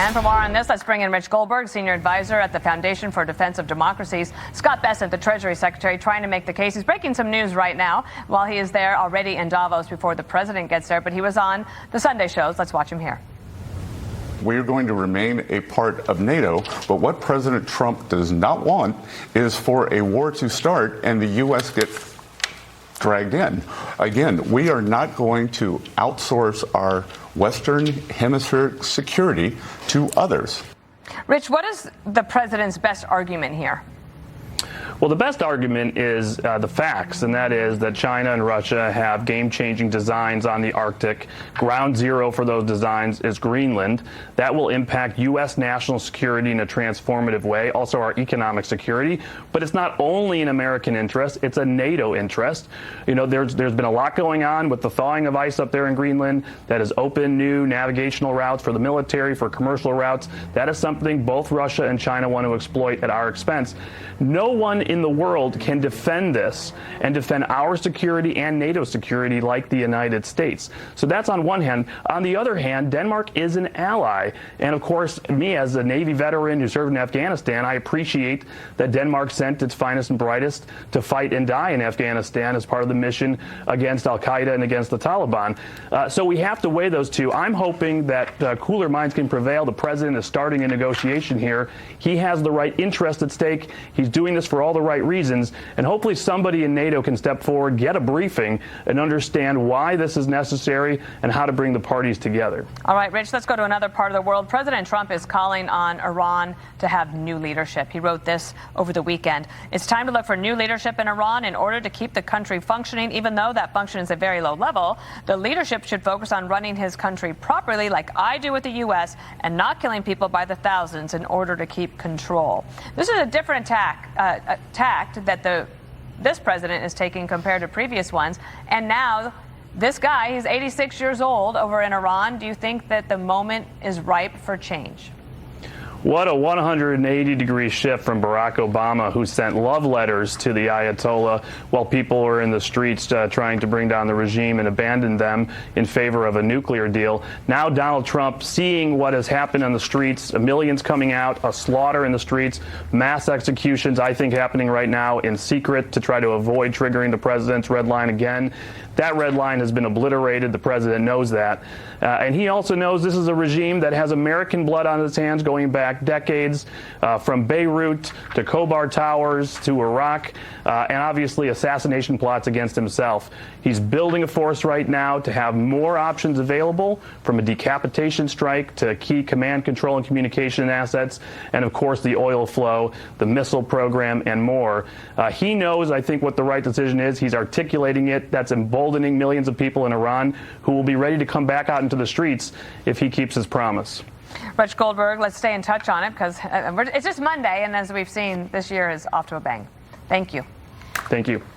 And for more on this, let's bring in Rich Goldberg, senior advisor at the Foundation for Defense of Democracies. Scott Bessent, the Treasury Secretary, trying to make the case. He's breaking some news right now while he is there already in Davos before the president gets there. But he was on the Sunday shows. Let's watch him here. We are going to remain a part of NATO, but what President Trump does not want is for a war to start and the U.S. get dragged in. Again, we are not going to outsource our Western Hemisphere security to others. Rich, what is the president's best argument here? Well, the best argument is the facts, and that is that China and Russia have game-changing designs on the Arctic. Ground zero for those designs is Greenland. That will impact U.S. national security in a transformative way, also our economic security. But it's not only an American interest, it's a NATO interest. You know, there's been a lot going on with the thawing of ice up there in Greenland that has opened new navigational routes for the military, for commercial routes. That is something both Russia and China want to exploit at our expense. No one in the world can defend this and defend our security and NATO security like the United States. So that's on one hand. On the other hand, Denmark is an ally. And of course, me as a Navy veteran who served in Afghanistan, I appreciate that Denmark sent its finest and brightest to fight and die in Afghanistan as part of the mission against al-Qaeda and against the Taliban. So we have to weigh those two. I'm hoping that cooler minds can prevail. The president is starting a negotiation here. He has the right interest at stake. He's doing this for all the right reasons, and hopefully somebody in NATO can step forward, get a briefing, and understand why this is necessary and how to bring the parties together. All right, Rich, let's go to another part of the world. President Trump is calling on Iran to have new leadership. He wrote this over the weekend. It's time to look for new leadership in Iran in order to keep the country functioning, even though that function is at very low level. The leadership should focus on running his country properly, like I do with the U.S., and not killing people by the thousands in order to keep control. This is a different tact that this president is taking compared to previous ones. And now this guy, he's 86 years old over in Iran. Do you think that the moment is ripe for change? What a 180-degree shift from Barack Obama, who sent love letters to the Ayatollah while people were in the streets trying to bring down the regime and abandon them in favor of a nuclear deal. Now Donald Trump, seeing what has happened on the streets, millions coming out, a slaughter in the streets, mass executions, I think, happening right now in secret to try to avoid triggering the president's red line again. That red line has been obliterated. The president knows that. And he also knows this is a regime that has American blood on its hands going back decades, from Beirut to Khobar Towers to Iraq, and obviously assassination plots against himself. He's building a force right now to have more options available, from a decapitation strike to key command, control, and communication assets, and of course the oil flow, the missile program, and more. He knows, I think, what the right decision is. He's articulating it. That's emboldening millions of people in Iran who will be ready to come back out into the streets if he keeps his promise. Rich Goldberg, let's stay in touch on it because it's just Monday, and as we've seen, this year is off to a bang. Thank you. Thank you.